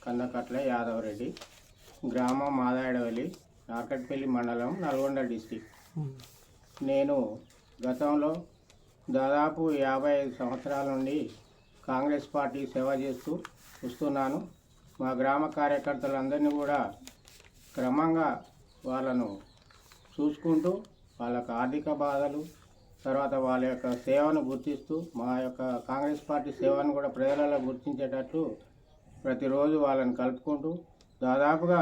కన్నకట్ల యాదవ్ రెడ్డి, గ్రామం మాదాయడవల్లి, నార్కట్పల్లి మండలం, నల్గొండ డిస్టిక్. నేను గతంలో దాదాపు 55 సంవత్సరాల నుండి కాంగ్రెస్ పార్టీ సేవ చేస్తూ వస్తున్నాను. మా గ్రామ కార్యకర్తలందరినీ కూడా క్రమంగా వాళ్ళను చూసుకుంటూ వాళ్ళకు ఆర్థిక బాధలు, తర్వాత వాళ్ళ యొక్క సేవను గుర్తిస్తూ మా యొక్క కాంగ్రెస్ పార్టీ సేవను కూడా ప్రజలలో గుర్తించేటట్లు ప్రతిరోజు వాళ్ళని కలుపుకుంటూ దాదాపుగా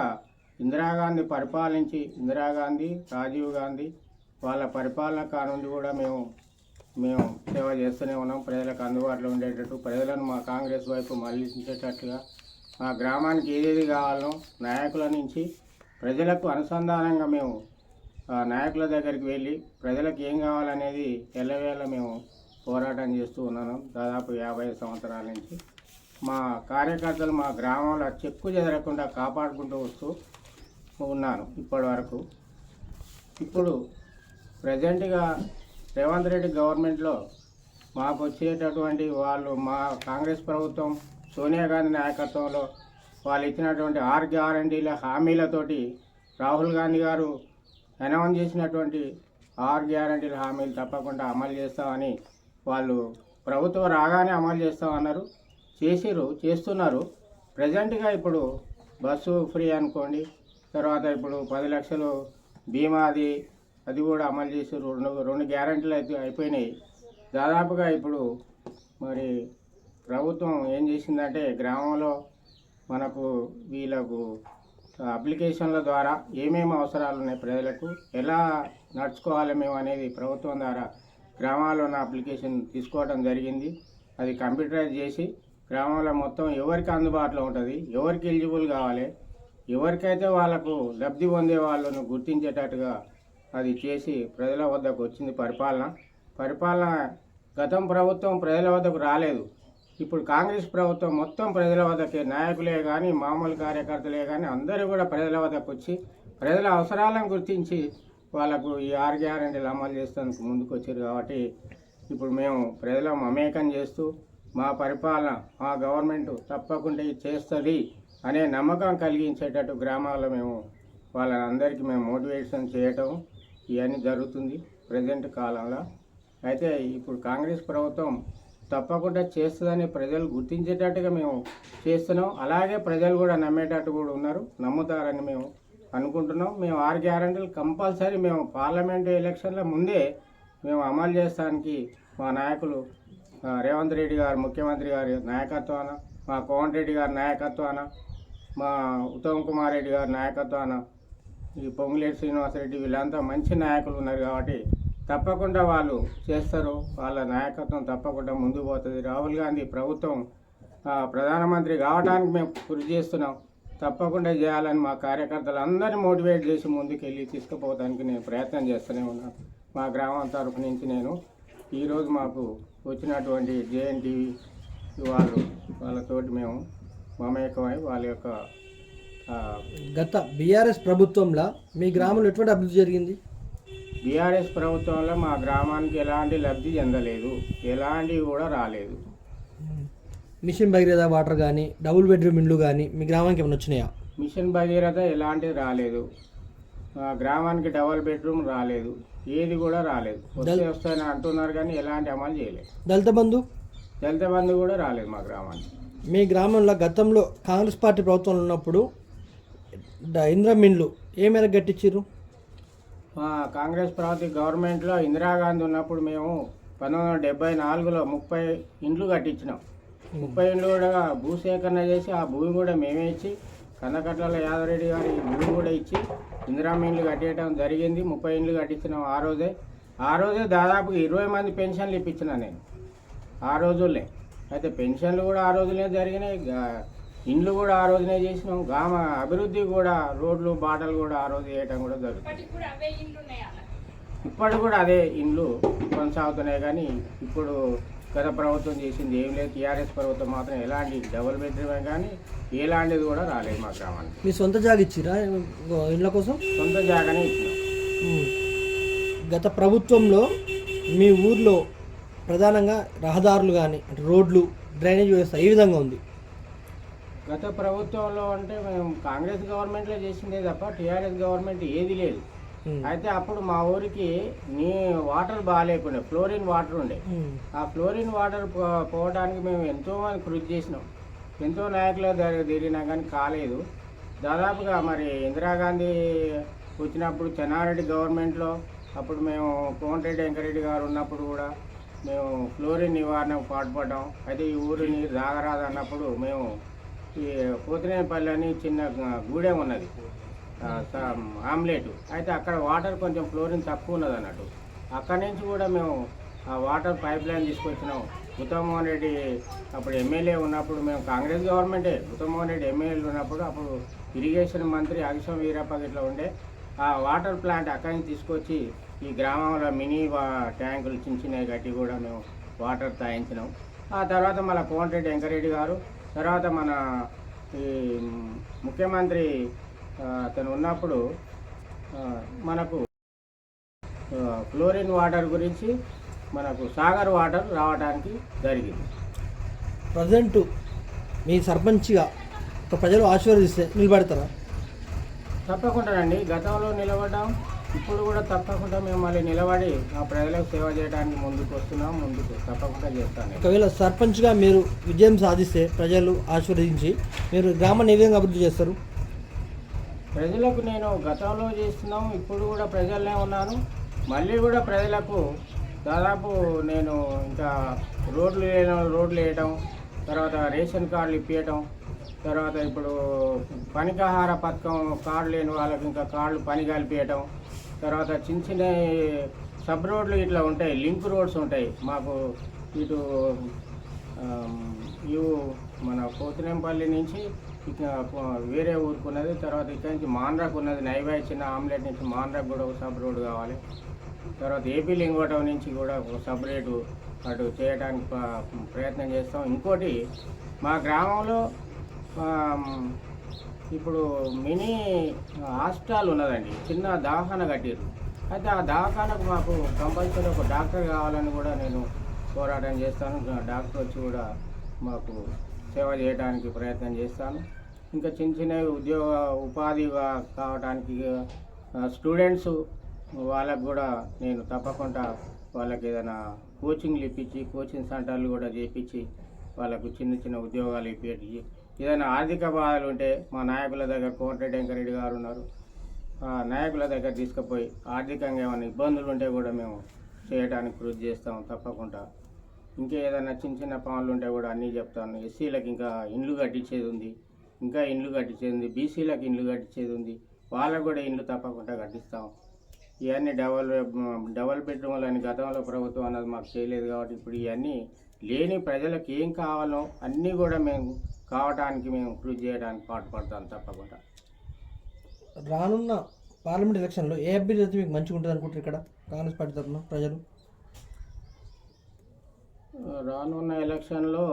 ఇందిరాగాంధీ పరిపాలించి ఇందిరాగాంధీ, రాజీవ్ గాంధీ వాళ్ళ పరిపాలన కానుండి కూడా మేము సేవ చేస్తూనే ఉన్నాం. ప్రజలకు అందుబాటులో ఉండేటట్టు, ప్రజలను మా కాంగ్రెస్ వైపు మళ్ళించేటట్టుగా మా గ్రామానికి ఏదేది కావాలనో నాయకుల నుంచి ప్రజలకు అనుసంధానంగా మేము నాయకుల దగ్గరికి వెళ్ళి ప్రజలకు ఏం కావాలనేది ఎల్లవేళ మేము పోరాటం చేస్తూ ఉన్నాను. దాదాపు 55 సంవత్సరాల నుంచి మా కార్యకర్తలు మా గ్రామంలో చెక్కు చెదరకుండా కాపాడుకుంటూ వస్తూ ఉన్నాను ఇప్పటి వరకు. ఇప్పుడు ప్రజెంట్గా రేవంత్ రెడ్డి గవర్నమెంట్లో మాకు వచ్చేటటువంటి వాళ్ళు మా కాంగ్రెస్ ప్రభుత్వం సోనియా గాంధీ నాయకత్వంలో వాళ్ళు ఇచ్చినటువంటి 6 గ్యారంటీల హామీలతోటి రాహుల్ గాంధీ గారు అనౌన్స్ చేసినటువంటి 6 గ్యారంటీల హామీలు తప్పకుండా అమలు చేస్తామని వాళ్ళు ప్రభుత్వం రాగానే అమలు చేస్తామన్నారు. చేస్తున్నారు. ప్రజెంట్గా ఇప్పుడు బస్సు ఫ్రీ అనుకోండి, తర్వాత ఇప్పుడు 10 లక్షలు బీమాది అది కూడా అమలు చేసి రెండు గ్యారంటీలు అయితే అయిపోయినాయి. దాదాపుగా ఇప్పుడు మరి ప్రభుత్వం ఏం చేసిందంటే గ్రామంలో మనకు వీళ్ళకు అప్లికేషన్ల ద్వారా ఏమేమి అవసరాలు ఉన్నాయి, ప్రజలకు ఎలా నడుచుకోవాలి మేము అనేది ప్రభుత్వం ద్వారా గ్రామాల్లో ఉన్న అప్లికేషన్ తీసుకోవడం జరిగింది. అది కంప్యూటరైజ్ చేసి గ్రామంలో మొత్తం ఎవరికి అందుబాటులో ఉంటుంది, ఎవరికి ఎలిజిబుల్ కావాలి, ఎవరికైతే వాళ్ళకు లబ్ధి పొందే వాళ్ళను గుర్తించేటట్టుగా అది చేసి ప్రజల వద్దకు వచ్చింది పరిపాలన. గతం ప్రభుత్వం ప్రజల వద్దకు రాలేదు. ఇప్పుడు కాంగ్రెస్ ప్రభుత్వం మొత్తం ప్రజల వద్దకే, నాయకులే కానీ మామూలు కార్యకర్తలే కానీ అందరూ కూడా ప్రజల వద్దకు వచ్చి ప్రజల అవసరాలను గుర్తించి వాళ్ళకు ఈ 6 గ్యారెంటీలు అమలు చేసేందుకు ముందుకు వచ్చారు. కాబట్టి ఇప్పుడు మేము ప్రజల మమేకం చేస్తూ మా పరిపాలన మా గవర్నమెంట్ తప్పకుండా ఇది చేస్తుంది అనే నమ్మకం కలిగించేటట్టు గ్రామాల్లో మేము వాళ్ళందరికీ మేము మోటివేషన్ చేయటం ఇవన్నీ జరుగుతుంది ప్రజెంట్ కాలంలో. అయితే ఇప్పుడు కాంగ్రెస్ ప్రభుత్వం తప్పకుండా చేస్తుందని ప్రజలు గుర్తించేటట్టుగా మేము చేస్తున్నాం. అలాగే ప్రజలు కూడా నమ్మేటట్టు కూడా ఉన్నారు, నమ్ముతారని మేము అనుకుంటున్నాం. మేము 6 గ్యారెంటీలు కంపల్సరీ మేము పార్లమెంటు ఎలక్షన్ల ముందే మేము అమలు చేస్తానికి మా నాయకులు రేవంత్ రెడ్డి గారు ముఖ్యమంత్రి గారి నాయకత్వాన, మా కోమటిరెడ్డి గారి నాయకత్వాన, మా ఉత్తమ్ కుమార్ రెడ్డి గారి నాయకత్వాన, ఈ పొంగులేటి శ్రీనివాసరెడ్డి వీళ్ళంతా మంచి నాయకులు ఉన్నారు. కాబట్టి తప్పకుండా వాళ్ళు చేస్తారు. వాళ్ళ నాయకత్వం తప్పకుండా ముందుకు పోతుంది. రాహుల్ గాంధీ ప్రభుత్వం ప్రధానమంత్రి కావడానికి మేము కృషి చేస్తున్నాం. తప్పకుండా చేయాలని మా కార్యకర్తలు అందరినీ మోటివేట్ చేసి ముందుకెళ్ళి తీసుకుపోవడానికి నేను ప్రయత్నం చేస్తూనే ఉన్నాను. మా గ్రామం తరఫు నుంచి నేను ఈరోజు మాకు వచ్చినటువంటి జేఎన్టీవీ వాళ్ళతోటి మేము మమేకమై వాళ్ళ యొక్క గత బీఆర్ఎస్ ప్రభుత్వంలో మీ గ్రామంలో ఎటువంటి అభివృద్ధి జరిగింది? బీఆర్ఎస్ ప్రభుత్వంలో మా గ్రామానికి ఎలాంటి లబ్ధి చెందలేదు, ఎలాంటివి కూడా రాలేదు. మిషన్ భగీరథ వాటర్ కానీ డబుల్ బెడ్రూమ్ ఇండ్లు కానీ మీ గ్రామానికి ఏమైనా వచ్చినాయా? మిషన్ భగీరథ ఎలాంటిది రాలేదు, మా గ్రామానికి డబుల్ బెడ్రూమ్ రాలేదు, ఏది కూడా రాలేదు. వస్తాయని అంటున్నారు కానీ ఎలాంటి అమలు చేయలేదు. దళిత బంధు కూడా రాలేదు మా గ్రామానికి. మీ గ్రామంలో గతంలో కాంగ్రెస్ పార్టీ ప్రభుత్వంలో ఉన్నప్పుడు ఇందిరమిండ్లు ఏ మేరకు కట్టించారు? మా కాంగ్రెస్ ప్రభుత్వ గవర్నమెంట్లో ఇందిరాగాంధీ ఉన్నప్పుడు మేము 1974లో 30 ఇండ్లు కట్టించినాం. 30 ఇండ్లు కూడా భూసేకరణ చేసి ఆ భూమి కూడా మేమే ఇచ్చి కన్నకట్ల యాదవ్ రెడ్డి గారి భూమి కూడా ఇచ్చి ఇందిరామిండ్లు కట్టేయడం జరిగింది. 30 ఇండ్లు కట్టించినాం. ఆ రోజే దాదాపు 20 మంది పెన్షన్లు ఇప్పించిన నేను ఆ రోజుల్లో. అయితే పెన్షన్లు కూడా ఆ రోజులే జరిగినాయి, ఇండ్లు కూడా ఆ రోజునే చేసినాం. గ్రామ అభివృద్ధి కూడా రోడ్లు బాటలు కూడా ఆ రోజు వేయటం కూడా జరుగుతుంది. ఇప్పటికి కూడా అదే ఇండ్లు కొనసాగుతున్నాయి. కానీ ఇప్పుడు గత ప్రభుత్వం చేసింది ఏం లేదు. టీఆర్ఎస్ ప్రభుత్వం మాత్రం ఎలాంటి డబుల్ బెడ్రూమే కానీ ఎలాంటిది కూడా రాలేదు మా గ్రామానికి. మీ సొంత జాగా ఇచ్చిరా ఇండ్ల కోసం? సొంత జాగానే ఇచ్చినాం. గత ప్రభుత్వంలో మీ ఊర్లో ప్రధానంగా రహదారులు కానీ అంటే రోడ్లు డ్రైనేజ్ వ్యవస్థ ఏ విధంగా ఉంది? గత ప్రభుత్వంలో అంటే మేము కాంగ్రెస్ గవర్నమెంట్లో చేసిందే తప్ప టీఆర్ఎస్ గవర్నమెంట్ ఏది లేదు. అయితే అప్పుడు మా ఊరికి వాటర్ బాగాలేకుండే, ఫ్లోరిన్ వాటర్ ఉండే. ఆ ఫ్లోరిన్ వాటర్ పోవడానికి మేము ఎంతోమంది కృషి చేసినాం, ఎంతో నాయకుల తిరిగినా కానీ కాలేదు. దాదాపుగా మరి ఇందిరాగాంధీ వచ్చినప్పుడు చెన్నారెడ్డి గవర్నమెంట్లో అప్పుడు మేము కోమటిరెడ్డి వెంకరెడ్డి గారు ఉన్నప్పుడు కూడా మేము ఫ్లోరిన్ నివారణకు పాటుపడ్డాం. అయితే ఈ ఊరు నీరు తాగరాదు అన్నప్పుడు మేము ఈ పోతినేపల్లి అని చిన్న గూడెం ఉన్నది, ఆమ్లెట్. అయితే అక్కడ వాటర్ కొంచెం ఫ్లోరిన్ తక్కువ ఉన్నది అన్నట్టు. అక్కడి నుంచి కూడా మేము ఆ వాటర్ పైప్ లైన్ తీసుకొచ్చినాం. ఉత్తమోహన్ రెడ్డి అప్పుడు ఎమ్మెల్యే ఉన్నప్పుడు, మేము కాంగ్రెస్ గవర్నమెంటే, ఉత్తమోహన్ రెడ్డి ఎమ్మెల్యే ఉన్నప్పుడు అప్పుడు ఇరిగేషన్ మంత్రి అగిసం వీరప్ప ఇట్లా ఉండే. ఆ వాటర్ ప్లాంట్ అక్కడి నుంచి తీసుకొచ్చి ఈ గ్రామంలో మినీ ట్యాంకులు చిన్న చిన్నవి కట్టి కూడా మేము వాటర్ తాగించినాం. ఆ తర్వాత మన కోమటిరెడ్డి వెంకరెడ్డి గారు, తర్వాత మన ఈ ముఖ్యమంత్రి అతను ఉన్నప్పుడు మనకు ఫ్లోరిన్ వాటర్ గురించి మనకు సాగర్ వాటర్ రావడానికి జరిగింది. ప్రజెంట్ మీ సర్పంచ్గా ఒక ప్రజలు ఆశీర్వదిస్తే నిలబడతారా? తప్పకుండానండి. గతంలో నిలబడ్డాం, ఇప్పుడు కూడా తప్పకుండా మేము మళ్ళీ నిలబడి ఆ ప్రజలకు సేవ చేయడానికి ముందుకు వస్తున్నాం. ముందుకు తప్పకుండా చేస్తాను. ఒకవేళ సర్పంచ్గా మీరు విజయం సాధిస్తే ప్రజలు ఆశీర్వదించి మీరు గ్రామాన్ని ఏ విధంగా అభివృద్ధి చేస్తారు? ప్రజలకు నేను గతంలో చేస్తున్నాం, ఇప్పుడు కూడా ప్రజలనే ఉన్నాను. మళ్ళీ కూడా ప్రజలకు దాదాపు నేను ఇంకా రోడ్లు వేయటం, తర్వాత రేషన్ కార్డులు ఇప్పించటం, తర్వాత ఇప్పుడు పనికాహార పథకం కార్డు లేని వాళ్ళకి ఇంకా కార్డులు పని కలిపేయటం, తర్వాత చిన్న చిన్న సబ్ రోడ్లు ఇట్లా ఉంటాయి, లింక్ రోడ్స్ ఉంటాయి మాకు. ఇటు ఇవి మన పోతినేపల్లి నుంచి ఇక వేరే ఊరికి ఉన్నది, తర్వాత ఇక్కడ నుంచి మాన్రాకు ఉన్నది, నైబాయ్ చిన్న ఆమ్లెట్ నుంచి మాన్రాకు కూడా ఒక సబ్ రోడ్ కావాలి. తర్వాత ఏపీ లింగోటం నుంచి కూడా ఒక సపరేటు అటు చేయడానికి ప్రయత్నం చేస్తాం. ఇంకోటి మా గ్రామంలో ఇప్పుడు మినీ హాస్పిటల్ ఉన్నదండి, చిన్న దవాఖాన కట్టారు. అయితే ఆ దవాఖానకు మాకు కంపల్సరీ ఒక డాక్టర్ కావాలని కూడా నేను పోరాటం చేస్తాను. డాక్టర్ వచ్చి కూడా మాకు సేవ చేయడానికి ప్రయత్నం చేస్తాను. ఇంకా చిన్న చిన్న ఉపాధిగా కావడానికి స్టూడెంట్స్ వాళ్ళకు కూడా నేను తప్పకుండా వాళ్ళకి ఏదైనా కోచింగ్లు ఇప్పించి, కోచింగ్ సెంటర్లు కూడా చేయించి వాళ్ళకు చిన్న చిన్న ఉద్యోగాలు ఇప్పించి, ఏదైనా ఆర్థిక బాధలు ఉంటే మా నాయకుల దగ్గర కోమటిరెడ్డి వెంకరెడ్డి గారు ఉన్నారు, ఆ నాయకుల దగ్గర తీసుకుపోయి ఆర్థికంగా ఏమైనా ఇబ్బందులు ఉంటే కూడా మేము చేయడానికి కృషి చేస్తాం తప్పకుండా. ఇంకా ఏదైనా చిన్న చిన్న పనులు ఉంటే కూడా అన్నీ చెప్తాను. ఎస్సీలకు ఇంకా ఇండ్లు కట్టించేది ఉంది, ఇంకా ఇండ్లు కట్టించేది ఉంది, బీసీలకు ఇండ్లు కట్టించేది ఉంది, వాళ్ళకు కూడా ఇండ్లు తప్పకుండా కట్టిస్తాం. ఇవన్నీ డబల్ బెడ్రూమ్లు అని గతంలో ప్రభుత్వం అన్నది మాకు చేయలేదు కాబట్టి ఇప్పుడు ఇవన్నీ లేని ప్రజలకు ఏం కావాలో అన్నీ కూడా మేము కావడానికి మేము కృషి చేయడానికి పాటుపడతాం తప్పకుండా. రానున్న పార్లమెంట్ ఎలక్షన్లో ఏ అభ్యర్థి మీకు మంచిగా ఉంటుంది అనుకుంటారు ఇక్కడ కాంగ్రెస్ పార్టీ తరఫున ప్రజలు? రానున్న ఎలక్షన్లో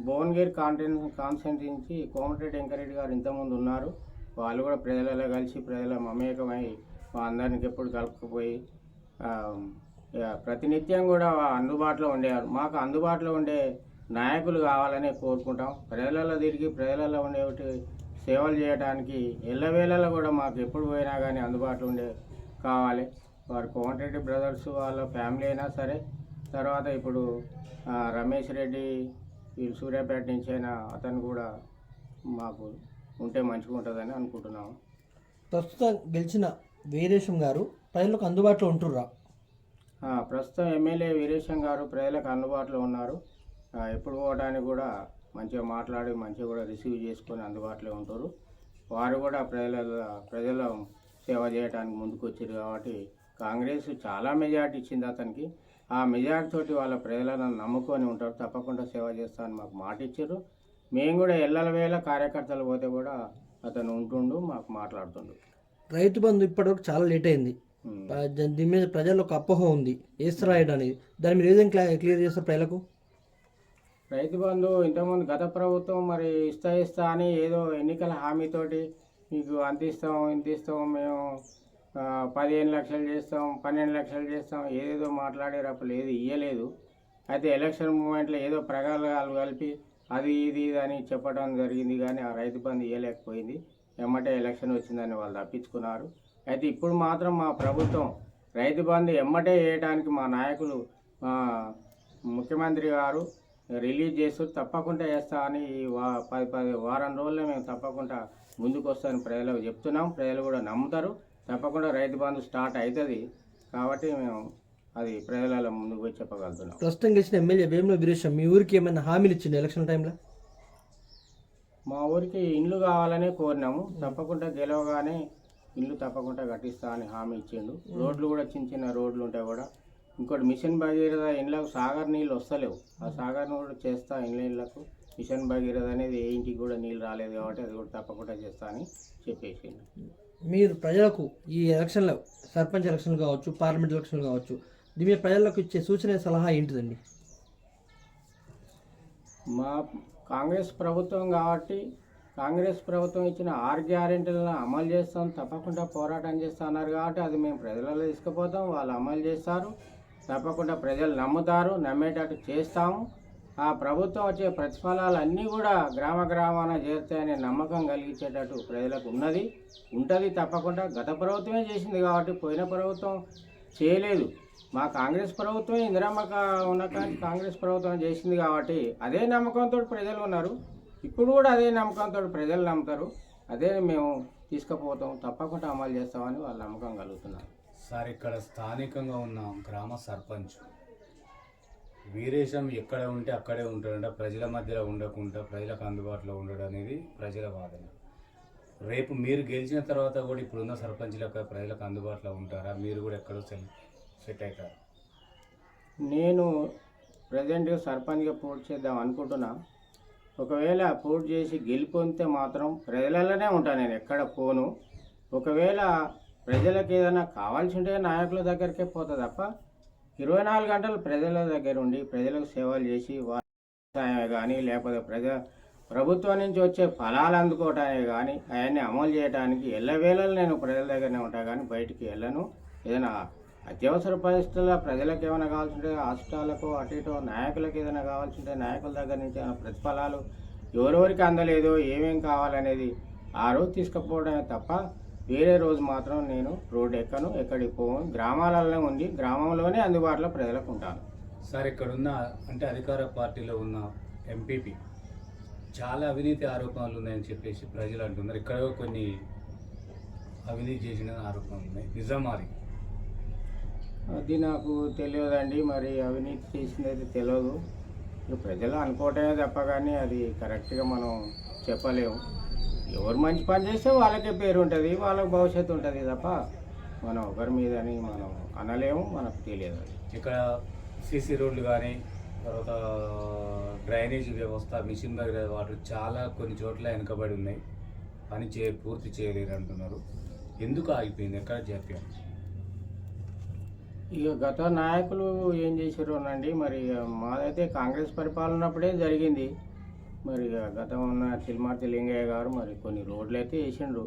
భువనగిరి కాన్స్టిట్యున్సీ కోమటిరెడ్డి వెంకరెడ్డి గారు ఇంతకుముందు ఉన్నారు. వాళ్ళు కూడా ప్రజలలో కలిసి ప్రజల మమేకమై మా అందరికి ఎప్పుడు కలుపుకుపోయి ప్రతినిత్యం కూడా అందుబాటులో ఉండేవారు. మాకు అందుబాటులో ఉండే నాయకులు కావాలని కోరుకుంటాం. ప్రజలలో తిరిగి ప్రజలలో ఉండేటి సేవలు చేయడానికి ఎల్లవేళలో కూడా మాకు ఎప్పుడు పోయినా కానీ అందుబాటులో ఉండే కావాలి. వారు కోమటిరెడ్డి బ్రదర్స్ వాళ్ళ ఫ్యామిలీ అయినా సరే, తర్వాత ఇప్పుడు రమేష్ రెడ్డి వీళ్ళు సూర్యాపేట నుంచి అయినా అతను కూడా మాకు ఉంటే మంచిగా ఉంటుందని అనుకుంటున్నాము. ప్రస్తుతం గెలిచిన వీరేశం గారు ప్రజలకు అందుబాటులో ఉంటుర్రా? ప్రస్తుతం ఎమ్మెల్యే వీరేశం గారు ప్రజలకు అందుబాటులో ఉన్నారు. ఎప్పుడు పోవడానికి కూడా మంచిగా మాట్లాడి మంచిగా కూడా రిసీవ్ చేసుకొని అందుబాటులో ఉంటారు. వారు కూడా ప్రజల సేవ చేయడానికి ముందుకు వచ్చారు కాబట్టి కాంగ్రెస్ చాలా మెజార్టీ ఇచ్చింది అతనికి. ఆ మెజార్టీ తోటి వాళ్ళ ప్రజలను నమ్ముకొని ఉంటారు. తప్పకుండా సేవ చేస్తానని మాకు మాట ఇచ్చారు. మేము కూడా ఎల్లల వేళ కార్యకర్తలు పోతే కూడా అతను ఉంటుండు, మాకు మాట్లాడుతుండు. రైతు బంధు ఇప్పటివరకు చాలా లేట్ అయింది. దీని మీద ప్రజల్లో ఒక అపోహ ఉంది, వేస్తారా అనేది. దాన్ని మీరు ఏదైనా క్లియర్ చేస్తారు ప్రజలకు? రైతు బంధు ఇంతకుముందు గత ప్రభుత్వం మరి ఇస్తా అని ఏదో ఎన్నికల హామీతోటి మీకు అంత ఇస్తాం ఇంత ఇస్తాం, మేము 15 లక్షలు చేస్తాం, 12 లక్షలు చేస్తాం, ఏదేదో మాట్లాడేటప్పుడు ఏది ఇవ్వలేదు. అయితే ఎలక్షన్ మూమెంట్లో ఏదో ప్రగల్భాలు కలిపి అది ఇది అని చెప్పడం జరిగింది, కానీ ఆ రైతు బంధు ఇవ్వలేకపోయింది. ఎమ్మటే ఎలక్షన్ వచ్చిందని వాళ్ళు తప్పించుకున్నారు. అయితే ఇప్పుడు మాత్రం మా ప్రభుత్వం రైతు బంధు ఎమ్మటే వేయడానికి మా నాయకులు ముఖ్యమంత్రి గారు రిలీజ్ చేస్తూ తప్పకుండా వేస్తా అని పది వారం రోజుల్లో మేము తప్పకుండా ముందుకు వస్తామని ప్రజలకు చెప్తున్నాం. ప్రజలు కూడా నమ్ముతారు. తప్పకుండా రైతు బంధు స్టార్ట్ అవుతుంది. కాబట్టి మేము అది ప్రజల ముందుకు పోయి చెప్పగలుగుతున్నాం. ప్రస్తుతం గెలిచిన ఎమ్మెల్యే వేముల వీరేశం మీ ఊరికి ఏమైనా హామీలు ఇచ్చింది ఎలక్షన్ టైంలో? మా ఊరికి ఇండ్లు కావాలనే కోరినాము. తప్పకుండా గెలవగానే ఇల్లు తప్పకుండా కట్టిస్తా అని హామీ ఇచ్చిండు. రోడ్లు కూడా చిన్న చిన్న రోడ్లు ఉంటాయి కూడా. ఇంకోటి మిషన్ భగీరథ ఇండ్లకు సాగర్ నీళ్ళు వస్తలేవు. ఆ సాగర్ను కూడా చేస్తా ఇళ్ళకు. మిషన్ భగీరథ అనేది ఏ ఇంటికి కూడా నీళ్ళు రాలేదు కాబట్టి అది కూడా తప్పకుండా చేస్తా అని చెప్పేసిండు. మీరు ప్రజలకు ఈ ఎలక్షన్లో సర్పంచ్ ఎలక్షన్లు కావచ్చు, పార్లమెంట్ ఎలక్షన్లు కావచ్చు, దీని మీద ప్రజలకు ఇచ్చే సూచన సలహా ఏంటిదండి? మా కాంగ్రెస్ ప్రభుత్వం కాబట్టి కాంగ్రెస్ ప్రభుత్వం ఇచ్చిన 6 గ్యారెంటీలను అమలు చేస్తాం, తప్పకుండా పోరాటం చేస్తా అన్నారు కాబట్టి అది మేము ప్రజలలో తీసుకుపోతాం. వాళ్ళు అమలు చేస్తారు. తప్పకుండా ప్రజలు నమ్ముతారు. నమ్మేటట్టు చేస్తాము. ఆ ప్రభుత్వం వచ్చే ప్రతిఫలాలు అన్నీ కూడా గ్రామ గ్రామాన చేరుతాయనే నమ్మకం కలిగించేటట్టు ప్రజలకు ఉంటుంది. తప్పకుండా గత ప్రభుత్వమే చేసింది కాబట్టి పోయిన ప్రభుత్వం చేయలేదు. మా కాంగ్రెస్ ప్రభుత్వం ఇందిరమ్మ ఉన్న కానీ కాంగ్రెస్ ప్రభుత్వం చేసింది కాబట్టి అదే నమ్మకంతో ప్రజలు ఉన్నారు. ఇప్పుడు కూడా అదే నమ్మకంతో ప్రజలు నమ్ముతారు. అదే మేము తీసుకుపోతాం, తప్పకుండా అమలు చేస్తామని వాళ్ళ నమ్మకం కలుగుతున్నారు. సార్, ఇక్కడ స్థానికంగా ఉన్న గ్రామ సర్పంచ్ వీరేశం ఎక్కడ ఉంటే అక్కడే ఉంటాడంట. ప్రజల మధ్యలో ఉండకుండా ప్రజలకు అందుబాటులో ఉండడం అనేది ప్రజల వాదన. రేపు మీరు గెలిచిన తర్వాత కూడా ఇప్పుడున్న సర్పంచ్లకు ప్రజలకు అందుబాటులో ఉంటారా? మీరు కూడా ఎక్కడో సెట్ అవుతారు? నేను ప్రజెంట్గా సర్పంచ్గా పోటీ చేద్దాం అనుకుంటున్నా. ఒకవేళ పోటీ చేసి గెలిపొందితే మాత్రం ప్రజలలోనే ఉంటాను, నేను ఎక్కడ పోను. ఒకవేళ ప్రజలకు ఏదైనా కావాల్సి ఉంటే నాయకుల దగ్గరికే పోతా తప్ప 24 గంటలు ప్రజల దగ్గర ఉండి ప్రజలకు సేవలు చేసి వ్యవసాయమే కానీ లేకపోతే ప్రభుత్వం నుంచి వచ్చే ఫలాలు అందుకోవటానికి కానీ అవన్నీ అమలు చేయడానికి ఎల్లవేళలు నేను ప్రజల దగ్గరనే ఉంటాను, కానీ బయటికి వెళ్ళను. ఏదైనా అత్యవసర పరిస్థితుల్లో ప్రజలకు ఏమైనా కావాల్సి ఉంటే హాస్పిటల్లకు అటు ఇటు నాయకులకు ఏదైనా కావాల్సి ఉంటే నాయకుల దగ్గర నుంచి ఏమైనా ప్రతిఫలాలు ఎవరెవరికి అందలేదో ఏమేం కావాలనేది ఆ రోజు తీసుకుపోవడమే తప్ప వేరే రోజు మాత్రం నేను రోడ్డు ఎక్కను, ఎక్కడికి పోను. గ్రామాలలో ఉండి గ్రామంలోనే అందుబాటులో ప్రజలకు ఉంటాను. సార్, ఇక్కడున్న అంటే అధికార పార్టీలో ఉన్న ఎంపీపీ చాలా అవినీతి ఆరోపణలు ఉన్నాయని చెప్పేసి ప్రజలు అంటున్నారు. ఇక్కడ కొన్ని అవినీతి చేసిన ఆరోపణలు ఉన్నాయి, నిజామారి? అది నాకు తెలియదండి. మరి అవినీతి చేసినది తెలియదు. ప్రజలు అనుకోవటమే తప్ప కానీ అది కరెక్ట్గా మనం చెప్పలేము. ఎవరు మంచి పని చేస్తే వాళ్ళకే పేరు ఉంటుంది, వాళ్ళకి భవిష్యత్తు ఉంటుంది తప్ప మనం ఒకరి మీదని మనం అనలేము, మనకు తెలియదు. ఇక్కడ సీసీ రోడ్లు కానీ తర్వాత డ్రైనేజ్ వ్యవస్థ, మిషన్ భగీరథ వాటర్ చాలా కొన్ని చోట్ల వెనుకబడి ఉన్నాయి, పూర్తి చేయలేరు అంటున్నారు. ఎందుకు ఆగిపోయింది? ఎక్కడ జాప్యం? ఇక గత నాయకులు ఏం చేశారు అనండి. మరి మాదైతే కాంగ్రెస్ పరిపాలన ఉన్నప్పుడే జరిగింది. మరి గతం ఉన్న చిల్మార్తి లింగయ్య గారు మరి కొన్ని రోడ్లు అయితే వేసిండ్రు.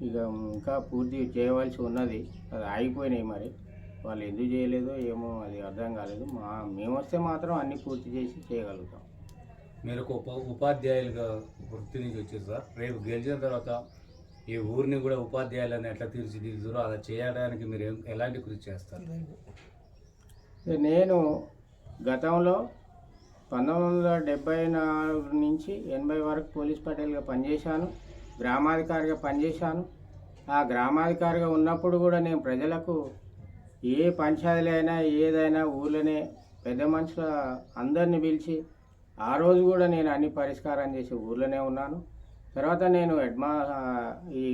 ఇక ఇంకా పూర్తి చేయవలసి ఉన్నది, అది ఆగిపోయినాయి. మరి వాళ్ళు ఎందుకు చేయలేదో ఏమో అది అర్థం కాలేదు. మేము వస్తే మాత్రం అన్నీ పూర్తి చేసి చేయగలుగుతాం. మీరు ఒక ఉపాధ్యాయులుగా వృత్తి నుంచి వచ్చారు సార్. రేపు గెలిచిన తర్వాత ఈ ఊరిని కూడా ఉపాధ్యాయులను ఎట్లా తీర్చిదిద్దుతారో అలా చేయడానికి మీరు ఎలాంటి కృషి చేస్తారు? నేను గతంలో 1974 నుంచి 80 వరకు పోలీస్ పటేల్గా పనిచేశాను, గ్రామాధికారిగా పనిచేశాను. ఆ గ్రామాధికారిగా ఉన్నప్పుడు కూడా నేను ప్రజలకు ఏ పంచాయతీలు అయినా ఏదైనా ఊళ్ళోనే పెద్ద మనుషుల అందరిని పిలిచి ఆ రోజు కూడా నేను అన్ని పరిష్కారం చేసి ఊళ్ళోనే ఉన్నాను. తర్వాత నేను ఈ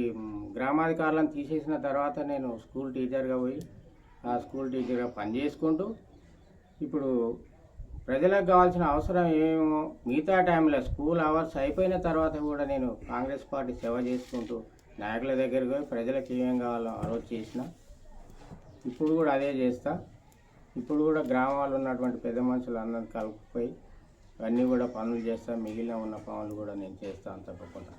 గ్రామాధికారులను తీసేసిన తర్వాత నేను స్కూల్ టీచర్గా పోయి ఆ స్కూల్ టీచర్గా పనిచేసుకుంటూ ఇప్పుడు ప్రజలకు కావాల్సిన అవసరం ఏమో మిగతా టైంలో స్కూల్ అవర్స్ అయిపోయిన తర్వాత కూడా నేను కాంగ్రెస్ పార్టీ సేవ చేసుకుంటూ నాయకుల దగ్గరికి పోయి ప్రజలకు ఏమేం కావాలో ఆ రోజు చేసిన. ఇప్పుడు కూడా అదే చేస్తా. ఇప్పుడు కూడా గ్రామాల్లో ఉన్నటువంటి పెద్ద మనుషులు అందరిని కలుపుకొని అన్నీ కూడా పనులు చేస్తా. మిగిలిన ఉన్న పనులు కూడా నేను చేస్తాను తప్పకుండా.